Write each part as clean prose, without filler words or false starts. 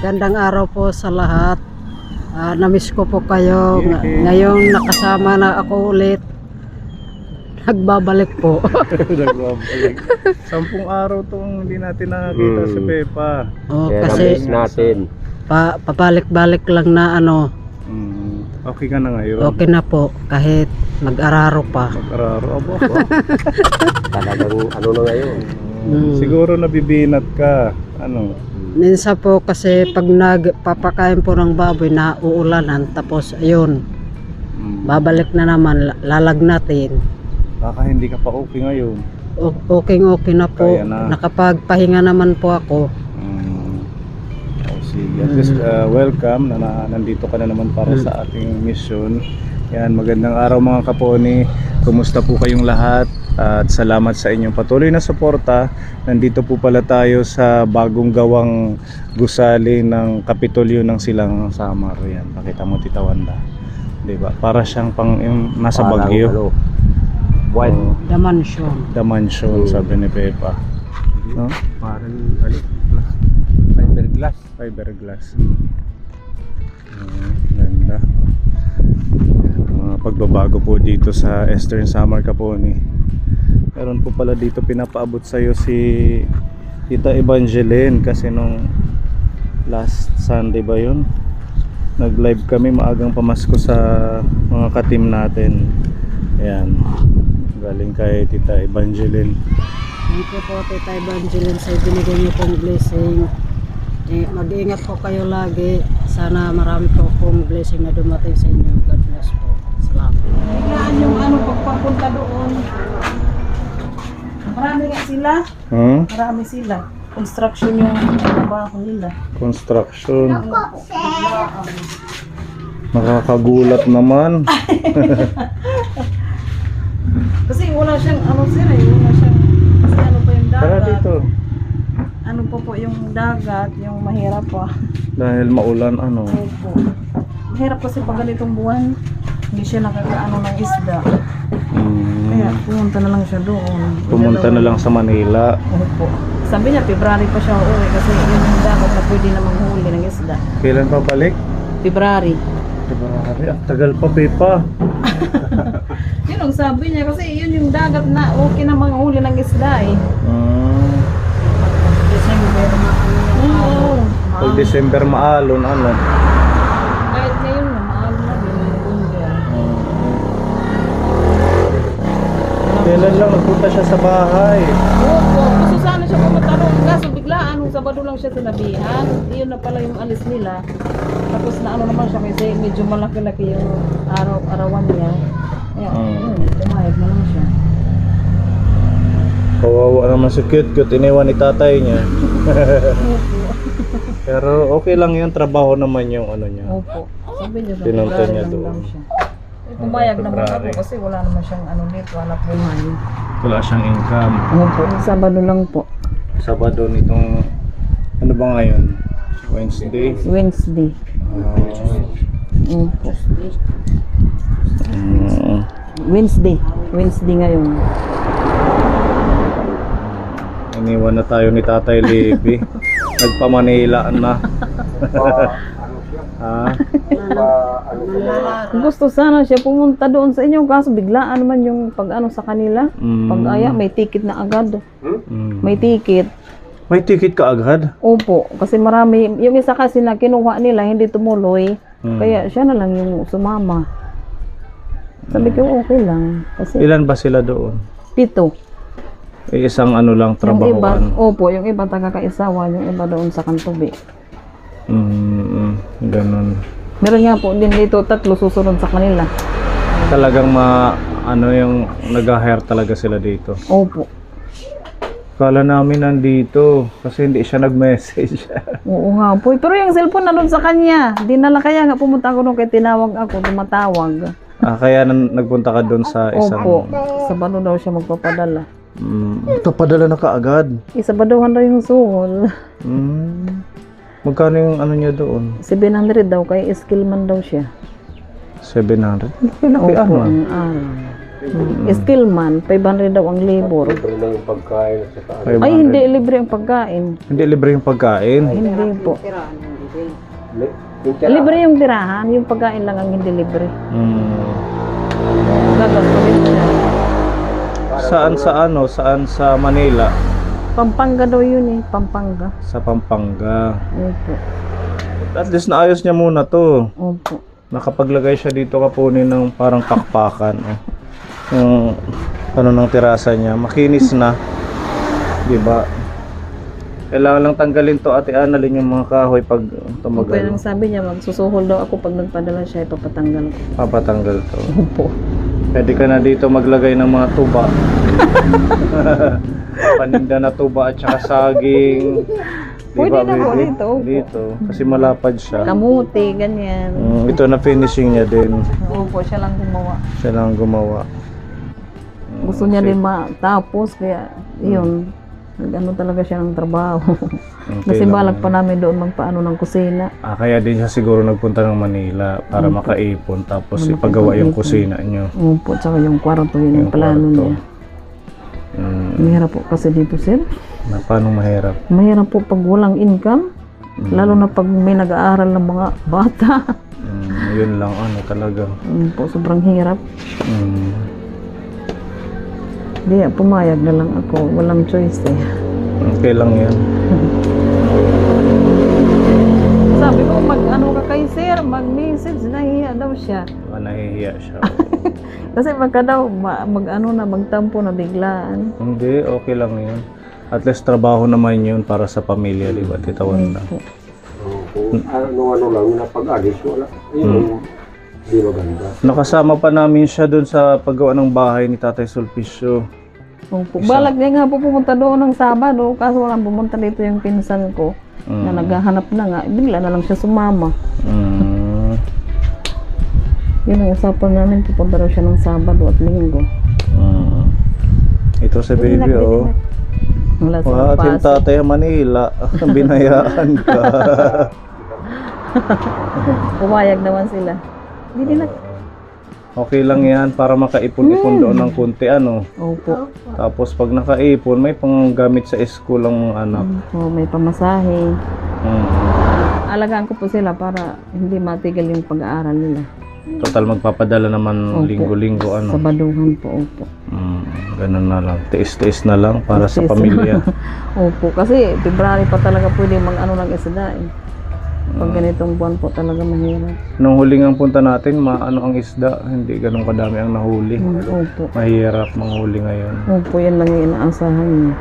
Magandang araw po sa lahat. Namiss ko po kayo. Ngayong nakasama na ako ulit. Nagbabalik po. Nagbabalik. 10 araw tong hindi natin nakakita si Pepa. Kasi namiss natin. Pabalik-balik lang na ano. Okay ka na ngayon? Okay na po. Kahit mag-araro pa. Mag-araro abo. Talagang ano na ngayon. Siguro nabibinat ka. Ano? Minsan po kasi pag nagpapakain po ng baboy na uulanan, tapos ayun, babalik na naman, lalagnatin. Baka hindi ka pa okay ngayon. Okay na po. Kaya na. Nakapagpahinga naman po ako. Sige. At least welcome na nandito ka na naman para sa ating mission. Yan, magandang araw mga kaponi. Kumusta po kayong lahat? At salamat sa inyong patuloy na suporta. Nandito po pala tayo sa bagong gawang gusali ng Kapitolyo ng Silangang Samar. Yan, pakita mo Tita Wanda. 'Di ba? Para siyang pang yung nasa Parang, Baguio. White. The mansion. The mansion, sabi ni Pepa. No? Parang ano? Fiberglass. Fiberglass. Ganda. Mga pagbabago po dito sa Eastern Samar Caponi. Meron po pala dito pinapaabot sa'yo si Tita Evangeline kasi nung last Sunday ba yun? Nag-live kami maagang pamasko sa mga ka-team natin. Ayan. Galing kay Tita Evangeline. Thank you po Tita Evangeline sa binigay niyo pong blessing. Mag-iingat po kayo lagi. Sana marami po pong blessing na dumating sa inyo. God bless po. Salamat. Kailangan yung ano pagpapunta doon. Marami nga sila. Marami sila. Construction yung trabaho nila. Construction. Nakakagulat naman. Kasi wala siyang ano sila, wala siyang kasi ano pa yung Tara dagat. dito. Ano po yung dagat, yung mahirap pa. Dahil maulan ano. Opo. Mahirap kasi pag ganitong buwan, hindi siya nakakaano ng isda. Kaya pumunta na lang siya doon. Pumunta na lang sa Manila. Opo. Sabi niya, February pa siya uuwi kasi yun yung dagat na pwede na manghuli ng isda. Kailan pa balik? February. February. Tagal pa, Pepa. Yun ang sabi niya kasi yun yung dagat na okay na manghuli ng isda eh. December na Oo. Pag December maalon, ano? Kahit ngayon na maalo na din. Kailan lang nagpunta siya sa bahay? Opo, gusto sana siya pumunta doon. Kaso biglaan, nung Sabado lang siya sinabihan. Iyon na pala yung alis nila. Tapos na ano naman siya kasi medyo malaki-laki yung arawan niya. Kaya, pumayag na lang siya. Kawawa naman si cute, iniwan ni tatay niya. Pero okay lang yung trabaho naman yung ano niya. Opo. Sabi niya, Pinunta niya lang doon. lang siya. Pumayag naman ako February. kasi wala naman siyang ano dito, anak buhay. Wala siyang income. Opo, Sabado lang po. Sabado nitong, ano ba ngayon? Wednesday? Wednesday. Opo. Wednesday ngayon. Iniwan na tayo ni Tatay Libby. Nagpa-Manila na. Ha? Gusto sana siya pumunta doon sa inyo kaso biglaan naman yung pag-ano sa kanila. Pag-aya, may ticket na agad. May ticket. May ticket ka agad? Opo, kasi marami. Yung isa kasi na kinuha nila, hindi tumuloy. Kaya siya na lang yung sumama. Sabi ko, okay lang. Kasi Ilan ba sila doon? 7. Isang ano lang Yung iba, trabahoan. opo, yung iba taga-kaisawa, yung iba doon sa Kantubi. Ganun. Meron nga po din dito, 3 susunod sa kanila. Talagang ano yung nag-hire talaga sila dito. Opo. Kala namin nandito kasi hindi siya nag-message. Oo nga po. Pero yung cellphone na doon sa kanya. Dinala kaya nga pumunta ako doon kaya tinawag ako, tumatawag. Kaya nagpunta ka doon sa isang... Opo. Sabado daw siya magpapadala. Papadala na kaagad. Isabaduhan daw yung suhol. Magkano yung ano niya doon? 700 daw kay Skillman daw siya. 700? Laki Opo, ano? Skillman, 500 daw ang labor. Libre lang yung pagkain at saka 500. Ay, hindi libre ang pagkain. Hindi libre yung pagkain. Hindi po. Libre yung tirahan, yung pagkain lang ang hindi libre. Gagastusin siya. Saan sa Manila? Pampanga daw yun eh, Pampanga. Sa Pampanga. Opo. At least naayos niya muna to. Opo. Nakapaglagay siya dito kapunin ng parang pakpakan. Oh. Yung ano ng terasa niya, makinis na. 'Di ba? Kailangan lang tanggalin to, Ate Annalyn, yung mga kahoy pag Opo, tumagal. yung sabi niya, magsusuhol daw ako pag nagpadala siya, ipapatanggal ko. Papatanggal to. Opo. Pwede ka na dito maglagay ng mga tuba. Paninda na tuba at saka saging. Pwede na po baby? dito, opo. Dito. Kasi malapad siya. Kamuti, ganyan. Ito na finishing niya din. Opo, siya lang gumawa. Siya lang gumawa. Gusto niya din matapos, kaya yun. Nag-ano talaga siya ng trabaho. Kasi balak pa namin doon magpaano ng kusina. Kaya din siya siguro nagpunta ng Manila para makaipon tapos ipagawa yung kusina niyo. Opo, tsaka yung kwarto, yun yung plano kwarto. niya. Mahirap po kasi dito, sir. Na paano mahirap? Mahirap po pag walang income. Lalo na pag may nag-aaral ng mga bata. Yun lang talaga. Po, sobrang hirap. Di, pumayag na lang ako. Walang choice eh. Okay lang yan. Sabi ko, mag-ano ka kay sir, mag-message, nahihiya daw siya. Nahihiya siya. Kasi pagka daw, mag-ano na, magtampo na biglaan. Hindi, okay lang yun. At least trabaho naman yun para sa pamilya, di ba, Tita Wanda? Kung ano lang, napag-alis, wala. Yun, di maganda. Nakasama pa namin siya doon sa paggawa ng bahay ni Tatay Sulpicio. Opo. Balak niya nga po pumunta doon ng Sabado, kaso walang pumunta dito yung pinsan ko na naghahanap na nga. Bigla na lang siya sumama. Yun ang usapan namin, pupunta daw siya ng Sabado at Linggo. Ito sa baby, oh. Wala sa Wow, ating pasok. tatay ang Manila. Binayaan ka. Pumayag naman sila. Hindi na. Okay lang yan para makaipon-ipon doon ng kunti, ano. Opo. Tapos pag nakaipon, may panggamit sa school ang anak. May pamasahe. Mm. Alagaan ko po sila para hindi matigil yung pag-aaral nila. Total magpapadala naman Opo. linggo-linggo, ano. Sabaduhan po, opo. Ganun na lang. Tiis-tiis na lang para sa Tiis. pamilya. Opo, kasi February pa talaga pwede mag-ano ng isda eh. Pag ganitong buwan po talaga mahirap. Nung huling ang punta natin, maano ang isda. Hindi ganun kadami ang nahuli. Opo. Mahirap manghuli ngayon. Opo, yan lang yung inaasahan niya.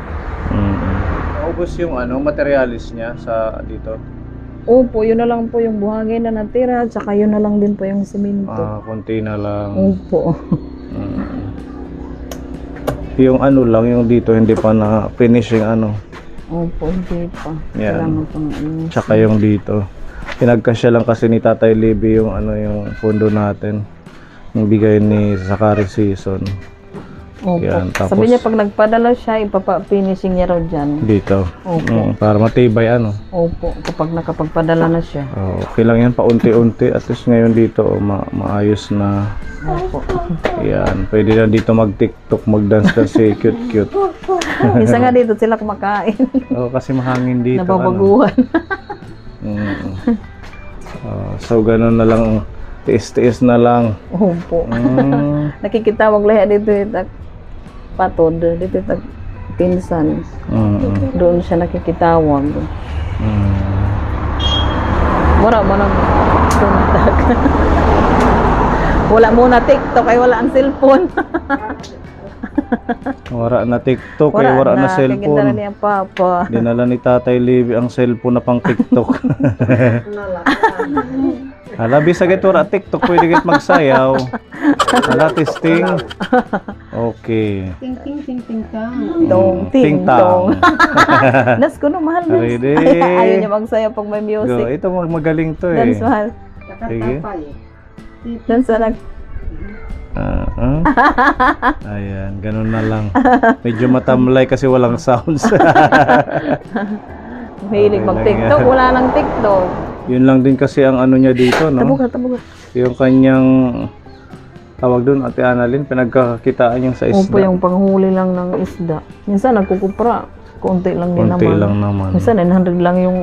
Naubos yung materialis niya sa dito. Opo, yun na lang po yung buhangin na natira, tsaka yun na lang din po yung simento. Konti na lang. Opo. Yung ano lang, yung dito hindi pa na finishing ano. Opo, hindi pa. Yan. Kailangan pang Tsaka yung dito. Pinagkasya lang kasi ni Tatay Libby yung yung pondo natin. Yung bigay ni Zakari Season. Opo. Yan, tapos- Sabi niya pag nagpadala siya, ipapa-finishing niya raw dyan. Dito. Opo. Para matibay ano. Opo, kapag nakapagpadala na siya. Okay lang yan, paunti-unti. At least ngayon dito, maayos na. Opo. Yan, pwede na dito mag-tiktok, mag-dance-dance, cute-cute. Minsan nga dito sila kumakain. Kasi mahangin dito. Nababaguhan. So, ganun na lang. Tiis-tiis na lang. Opo. Nakikitawag lahat dito itak patod, dito itak pinsan. Doon siya nakikitawag. Wala mo nang kontak. Wala muna TikTok ay wala ang cellphone. Wala na TikTok, wala na Kagindala cellphone. niya papa. Dinala ni Tatay Libby ang cellphone na pang TikTok. Labi sa gito wala TikTok, pwede git magsayaw. Hala, testing. Okay. Ting ting ting ting tang. Dong, ting, dong. Nas ko no, mahal nas. Ready? Ayaw niya magsayaw pag may Go. music. Ito magaling to Dance, eh. mahal. Sige. Dance na nag... Ayan, ganun na lang. Medyo matamlay kasi walang sounds. Mahilig Okay lang mag-TikTok. yan. Wala nang TikTok. Yun lang din kasi ang ano niya dito, no? Tabuga. Yung kanyang tawag doon, Ate Annalyn, pinagkakakitaan yung sa isda. Opo, yung panghuli lang ng isda. Minsan nagkukupra. Konti lang din Konti naman. lang naman. Minsan 900 lang yung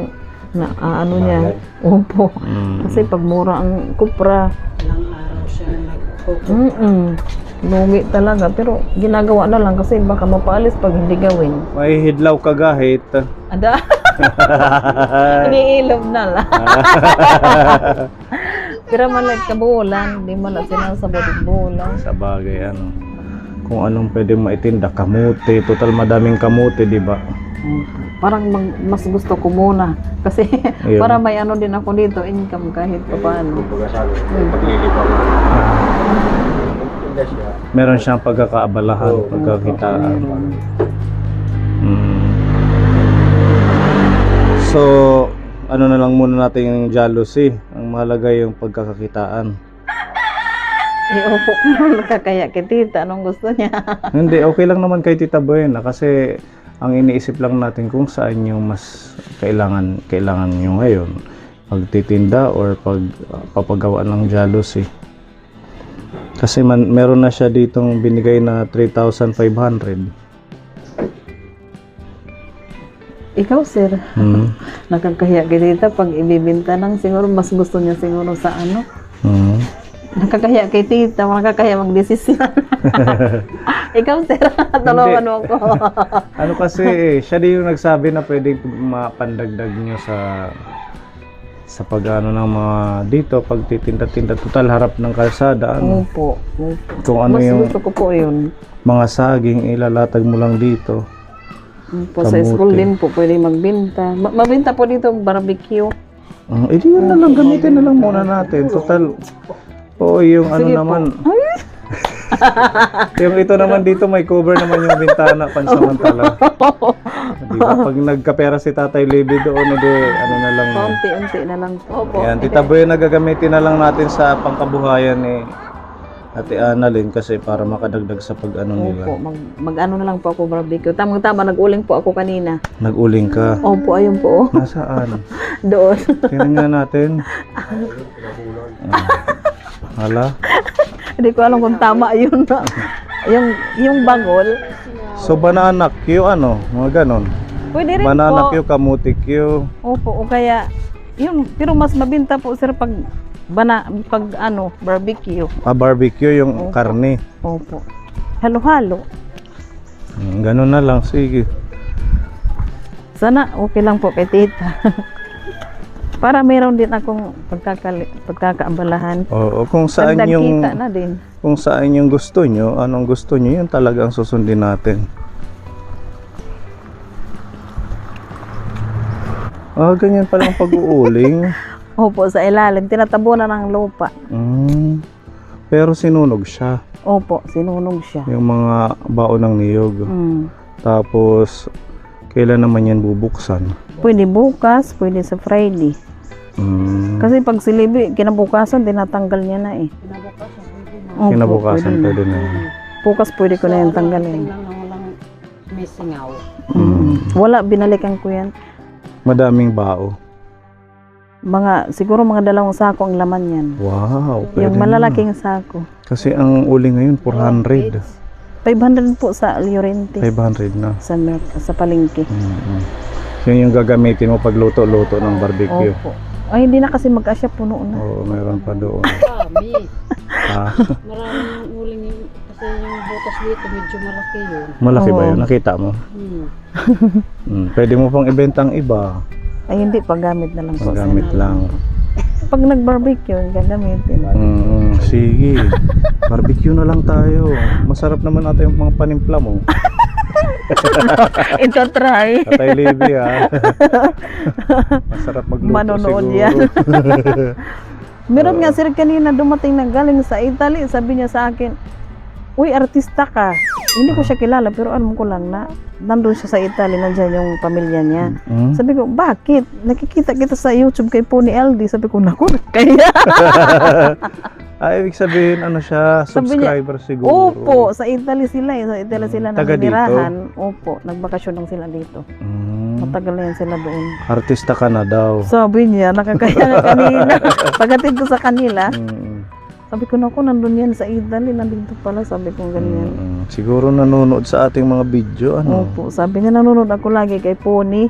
na ano niya. Opo. Kasi pag mura ang kupra, Ilang araw siya nagkukuha. lugi talaga. Pero ginagawa na lang kasi baka mapaalis pag hindi gawin. May hidlaw kagahit. Ada? Iniilog na lang. Pero malay kabulan, di man lang sinasabot bulan. Sa bagay, ano. Kung anong pwedeng maitinda, kamote. Total madaming kamote, di ba? Parang mas gusto ko muna. Kasi Ayun. para may ano din ako dito, income kahit pa paano. Kumbaga sa paglilibang tinda siya. Meron siyang pagkakaabalahan, pagkakitaan. So, ano na lang muna natin yung jealousy. Ang mahalaga yung pagkakakitaan. Opo, nakakaya kay tita. Anong gusto niya? Hindi, okay lang naman kay Tita Buena kasi ang iniisip lang natin kung saan yung mas kailangan nyo ngayon. Pagtitinda or papagawa ng jealousy. Kasi meron na siya ditong binigay na 3,500. Ikaw, sir. Nakakahiya kay tita pag ibibinta ng siguro mas gusto niya siguro sa ano. Nakakahiya kay tita, nakakahiya magdesisyon. Ikaw, sir, tulungan mo ako. Ano kasi, siya din yung nagsabi na pwedeng mapandagdag nyo sa pag-ano ng mga dito, pagtitinda-tinda, total harap ng kalsada. Ano? Opo. Kung ano Mas yung gusto ko po yun. mga saging, ilalatag mo lang dito. Po, sa school din po pwede magbinta. Mabinta po dito barbecue. Edi yun na lang, gamitin na lang muna natin. Total, yung ano Sige po. naman, yung ito naman dito may cover naman yung bintana pansamantala. Diba? Pag nagkapera si Tatay Libby doon, edi ano na lang. Unti-unti na lang po. Opo. Yan, Tita Boy, nagagamitin na lang natin sa pangkabuhayan ni Ate Annalyn kasi para makadagdag sa pag-ano nila. Opo, mag-ano na lang po ako barbecue. Tamang-tama, nag-uling po ako kanina. Nag-uling ka. Opo, ayun po. Nasaan? Doon. Tingnan nga natin. Hala. Hindi ko alam kung tama yun. yung bagol. So, banana Q, ano? Mga ganon. Pwede rin Banana po. Q, kamuti Q. Opo, o kaya, yun, pero mas mabinta po sir pag barbecue. Barbecue yung Opo. karne. Opo. Halo-halo. Ganon na lang, sige. Sana okay lang po kay tita. Para meron din akong pagkakaabalahan. Oo, kung saan Dagdag yung kita na din. kung saan yung gusto nyo, anong gusto nyo, yun talaga ang susundin natin. Ganyan pala ang pag-uuling. Opo, sa ilalim. Tinatabunan ng lupa. Pero sinunog siya. Opo, sinunog siya. Yung mga baon ng niyog. Tapos, kailan naman yan bubuksan? Pwede bukas, pwede sa Friday. Kasi pag silibi, kinabukasan, tinatanggal niya na eh. Opo, Kinabukasan pwede pwede na yun. Bukas pwede ko na yung tanggalin. Tingnan lang walang may singaw. Wala, binalikan ko yan. Madaming bao. Siguro mga 2 sako ang laman yan. Wow, pwede Yung na. malalaking sako. Kasi ang uli ngayon, 400. 500 po sa Llorente. 500 na. Sa palengke. Yun yung gagamitin mo pag luto-luto ng barbecue. Opo. Ay, hindi na kasi mag-asya, puno na. Oo, meron pa doon. Kami. Ah, Maraming uling yung, kasi yung butas dito medyo malaki yun. malaki ba Oo. yun? Nakita mo? Pwede mo pang ibentang iba. Ay, hindi, paggamit na lang po. Magamit lang. Pag nag-barbecue, gagamitin. Sige. Barbecue na lang tayo. Masarap naman natin yung mga panimpla mo. Ito try. Tatay Libby, ha? Masarap magluto Manonood siguro. yan. Meron nga sir kanina dumating na galing sa Italy. Sabi niya sa akin, uy, artista ka. Hindi ko siya kilala pero alam ko lang na nandun siya sa Italy, nandiyan yung pamilya niya. Sabi ko, bakit? Nakikita kita sa YouTube kay Pony LD. Sabi ko, naku, kaya. Ibig sabihin, ano siya, Sabi niya, subscriber siguro. Opo, sa Italy sila. Sa Italy sila Taga dito? naninirahan. Opo, nagbakasyon lang sila dito. Matagal na yan sila doon. Artista ka na daw. Sabi niya, nakakaya nga kanina. Pagdating ko sa kanila, sabi ko, naku, nandun yan sa Italy, nandito pala, sabi ko ganyan. Siguro nanonood sa ating mga video, ano? Opo, sabi niya, nanonood ako lagi kay Pony.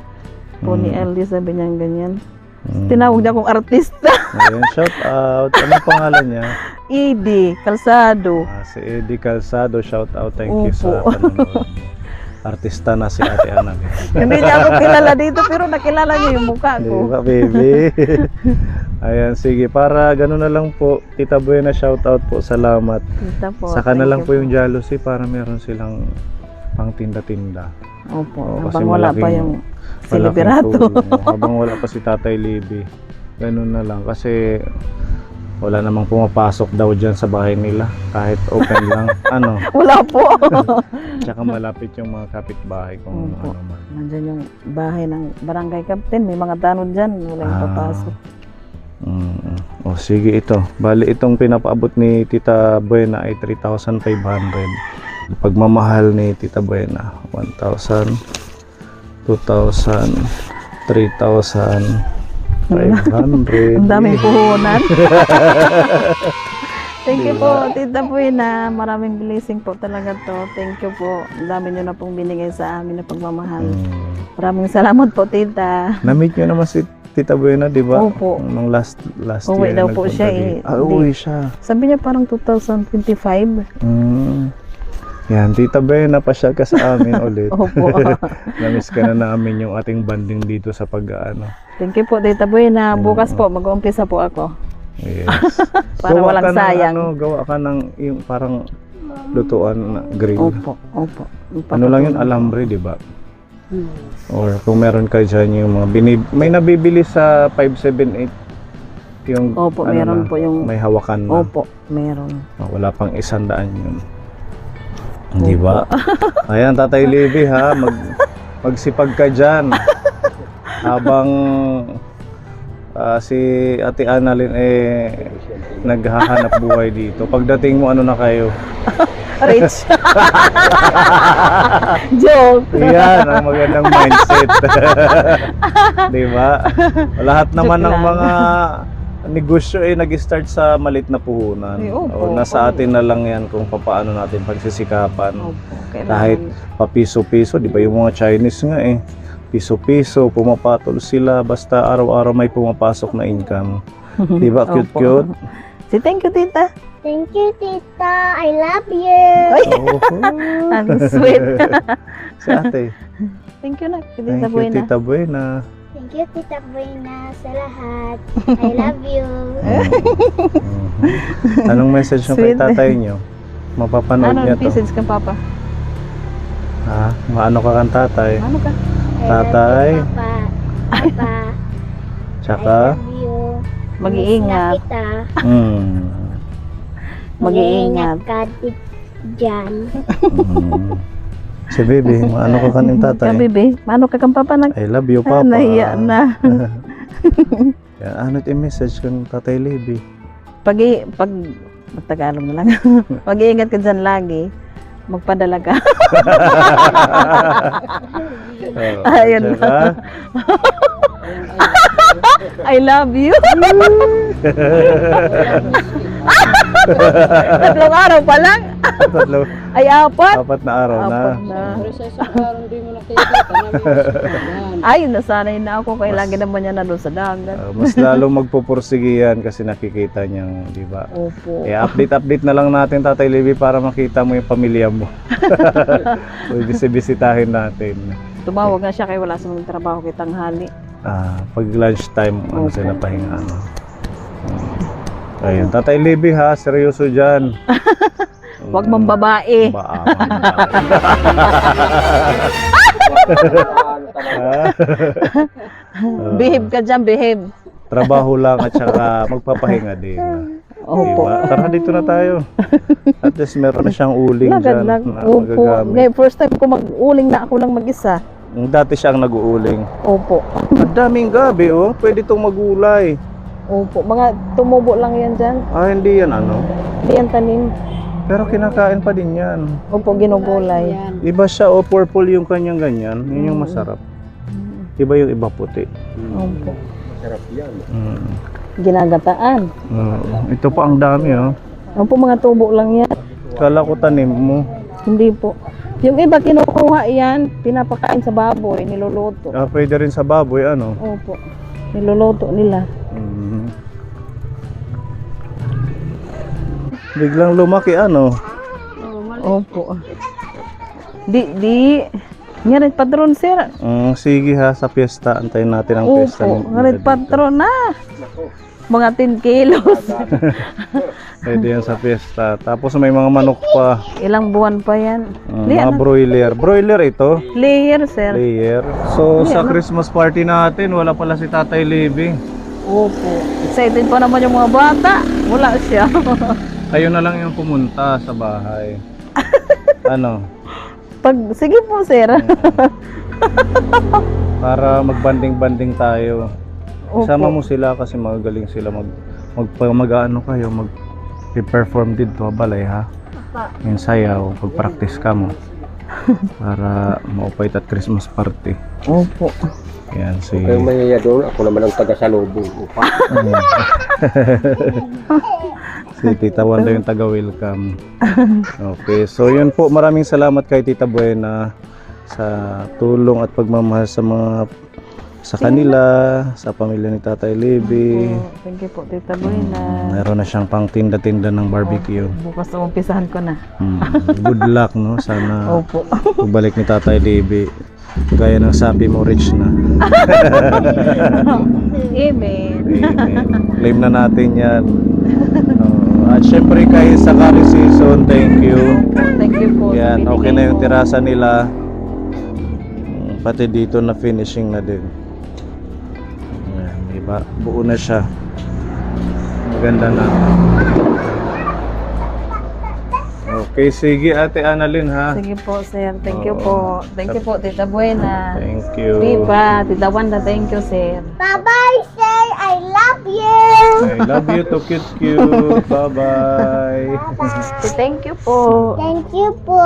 po ni LD, sabi niya ganyan. Mm. Tinawag niya akong artista. Ayun, shout out. Ano pangalan niya? Edi Calzado. Si Eddie Calzado, shout out. Thank you sa Opo. panonood. Artista na si Ate Ana. Hindi niya ako kilala dito pero nakilala niya yung mukha Di ko. ba, baby? Ayan, sige. Para gano'n na lang po. Tita Buena, shout out po. Salamat. Kita po. Saka na thank lang you po yung jealousy para meron silang pang tinda-tinda. Opo, Oo, habang wala pa yung malaking siliberato. tulong. Habang wala pa si Tatay Libby. Ganun na lang. Kasi wala namang pumapasok daw dyan sa bahay nila. Kahit open lang. Ano? Wala po. Tsaka malapit yung mga kapitbahay kung Opo. ano man. Nandyan yung bahay ng barangay captain. May mga tanod dyan. Wala yung papasok. O sige, ito. Bali, itong pinapaabot ni Tita Buena ay 3,500. Pagmamahal ni Tita Buena, 1,000, 2,000, 3,500. Ang daming puhunan. Thank you po, Tita Buena. Maraming blessing po talaga to. Thank you po. Ang dami nyo na pong binigay sa amin na pagmamahal. Maraming salamat po, Tita. Na-meet nyo naman si Tita Buena, di ba? Opo. Nung last Uwi year. daw po nagpunta siya dito. eh. Uwi siya. Sabi niya parang 2025. Yan, Tita Buena, pasyal ka sa amin ulit. Opo. Namiss ka na namin yung ating banding dito sa pag-ano. Thank you po, Tita Buena. Bukas po, mag-uumpisa po ako. Yes. Para Gawa walang ka ng sayang. gawa ka ng yung parang lutuan na grill. Opo, opo. Ano lang yun, alambre, di ba? Hmm. Or kung meron ka dyan yung mga may nabibili sa 578 yung Opo, ano meron na, po yung... may hawakan na. Opo, meron. Wala pang 100 yun. Di ba? Ayan, Tatay Libby ha, magsipag ka dyan. Habang si Ate Annalyn naghahanap buhay dito. Pagdating mo, ano na kayo? Rich. Joke. Yan ang magandang mindset. Di ba? Lahat naman ng lang. mga negosyo nag-start sa malit na puhunan. Opo, Nasa atin na lang yan kung paano natin pagsisikapan. Opo, Kahit papiso-piso, di ba yung mga Chinese nga piso-piso, pumapatol sila basta araw-araw may pumapasok na income. Di ba? Cute-cute. Thank you, Tita. Thank you, Tita. I love you. Ang sweet. Si ate. Thank you na, Tita Thank you, Buena. Tita Buena. Thank you, Tita Buena, sa lahat. I love you. Anong message nyo kay Sweet. tatay nyo? Mapapanood Ano, niya to. message ka, Papa? Ha? Maano ka kang tatay? Ano ka? I Tatay. love you, Papa. Papa, Tsaka? I love you. Mag-iingat. Miss na kita. Mag-iingat. ka dyan. Si baby, maano ka kaning tatay? Ka, baby. Paano ka kang Papa? I love you, Papa. Nahiya na. Yan, ano't yung message kang tatay Libby? pag Tagalog na lang. Mag-iingat ka dyan lagi. Magpadala ka. Ayun Tsaka, I love you. Tatlong araw pa lang. tatlo, Ay, apat. 4 na araw na. Apat na. Pero sa isang araw di mo nakikita namin. Ay, nasanay na ako. Kaya lagi naman niya na doon sa dagat. Mas lalong magpupursige yan kasi nakikita niyang, di ba? Opo. Update na lang natin, Tatay Libby, para makita mo yung pamilya mo. Bisitahin natin. Tumawag na siya kaya wala sa mga trabaho kay tanghali. Pag lunchtime, ano Opo. sila pahinga, ano. Ayun, Tatay Libby ha, seryoso dyan. Huwag mong babae. Behave ka dyan, behave. Trabaho lang at saka magpapahinga din. Opo. Diba? Tara dito na tayo. At least meron na siyang uling Lagad dyan lang. na Opo. magagamit. Ngayon, first time ko mag-uling na ako lang mag-isa. Dati siyang nag-uuling. Opo. Ang daming gabi oh, pwede itong magulay. Opo. Mga tumubo lang yan dyan. Hindi yan ano. Hindi yan tanim. Pero kinakain pa din yan. Opo, ginugulay. Yan. Iba siya purple yung kanyang ganyan. Yun yung masarap. Iba yung iba puti. Opo. Sarap yan. Ginagataan. Ito pa ang dami oh. Opo, mga tubo lang yan. Kala ko tanim mo. Hindi po. Yung iba kinukuha yan, pinapakain sa baboy, niluluto. Pwede rin sa baboy, ano? Opo. Niluluto nila. Mhm. Biglang lumaki, ano? Opo. Di. Ngarit patron, sir. Sige ha, sa piyesta. Antayin natin ang piyesta. Opo. nila Ngarit dito. patron na. Mga 10 kilos. Pwede yan sa piyesta. Tapos may mga manok pa. Ilang buwan pa yan. Mga broiler. Broiler ito? Layer, sir. Layer. So, sa Christmas party natin, wala pala si Tatay Libby. Opo. Excited pa naman yung mga bata. Wala siya. Kayo na lang yung pumunta sa bahay. Ano? Sige po, sir. Para magbanding-banding tayo. Opo. Isama mo sila kasi magagaling sila mag-ano kayo, mag-perform dito, balay ha. Yung sayaw, pag-practice ka mo. Para maupait at Christmas party. Opo. Yan si... Kayo mayaya doon, ako naman ang taga-salubong. Si Tita Wanda yung taga-welcome. Okay, so yun po, maraming salamat kay Tita Buena sa tulong at pagmamahal sa kanila, sa pamilya ni Tatay Libby. Thank you po, Tita Buena. Meron na siyang pang tinda-tinda ng barbecue. Bukas umpisahan ko na. Good luck, no? Sana Opo. pagbalik ni Tatay Libby, gaya ng sabi mo, rich na. Amen. Amen. Claim na natin yan. At syempre kay sa curry season, thank you. Thank you po. sa Yan, okay binigay na yung mo. terasa nila. Pati dito na finishing na din. Yan, diba? Buo na siya. Maganda na. Okay, sige Ate Annalyn ha. Sige po, sir. Thank you Oo. po. Thank you po, Tita Buena. Thank you. Pipa, Tita Wanda, thank you, sir. Bye-bye, sir. I love you. I love you to cute. Bye-bye. Thank you po. Thank you po.